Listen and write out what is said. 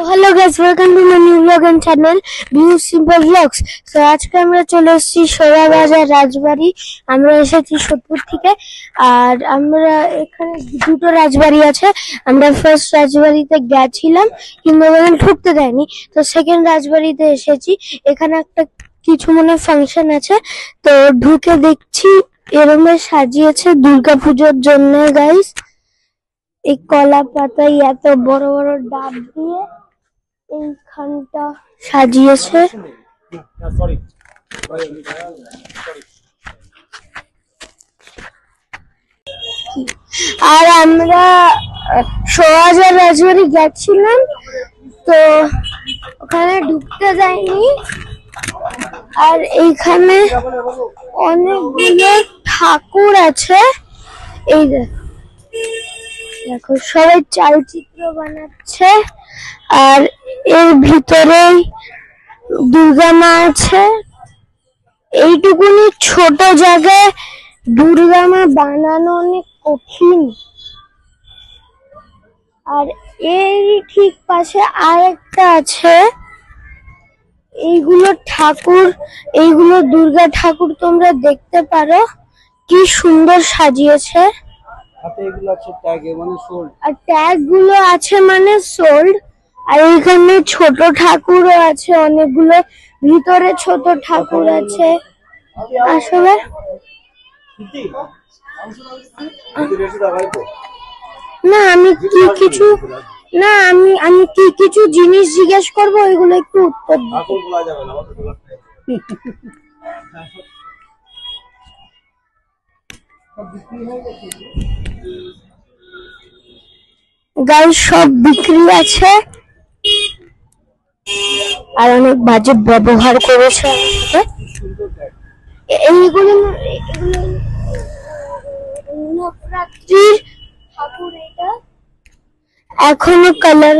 Hello guys, welcome to my new vlog and channel view simple blogs. তো আজকে আমরা চলে এসেছি সোয়া বাজার রাজবাড়ি। আমরা এসেছি সোদপুর থেকে। আর আমরা এখানে দুটো রাজবাড়ি আছে। আমরা ফার্স্ট রাজবাড়িতে গেছিলাম কিন্তু ওখানে ঢুকতে দেয়নি, তো সেকেন্ড রাজবাড়িতে এসেছি। এখানে একটা কিছু মনে ফাংশন আছে, তো ঢুকে দেখছি এরকম সাজিয়েছে দুর্গাপুজোর জন্য। গাইস, এই কলা পাতায় এত বড় বড় ডাব দিয়ে এইখানটা সাজিয়েছে। আর আমরা সোয়াজার রাজবাড়ি গেছিলাম, তো ওখানে ঢুকতে যাইনি। আর এইখানে অনেকগুলো ঠাকুর আছে। এই দেখো, সবাই চালচিত্র বানাচ্ছে। আর এর ভিতরে দুর্গা মা আছে। এইটুকুনি ছোট জায়গায় দুর্গা মা বানানো অনেক কঠিন। আর এই ঠিক পাশে আরেকটা আছে। এইগুলো ঠাকুর, এইগুলো দুর্গা ঠাকুর, তোমরা দেখতে পারো কি সুন্দর সাজিয়েছে। আর ট্যাগ গুলো আছে মানে সোল্ড। আর এইখানে ছোট ঠাকুরও আছে অনেকগুলো, ভিতরে ছোট ঠাকুর আছে। আসলে না, আমি কি কিছু জিনিস জিজ্ঞেস করবো, ওইগুলো একটু উত্তর গাইস, সব বিক্রি আছে। আর অনেক বাজে ব্যবহার করেছে এইগুলো। নবরাত্রির ঠাকুর, এটা এখনো কালার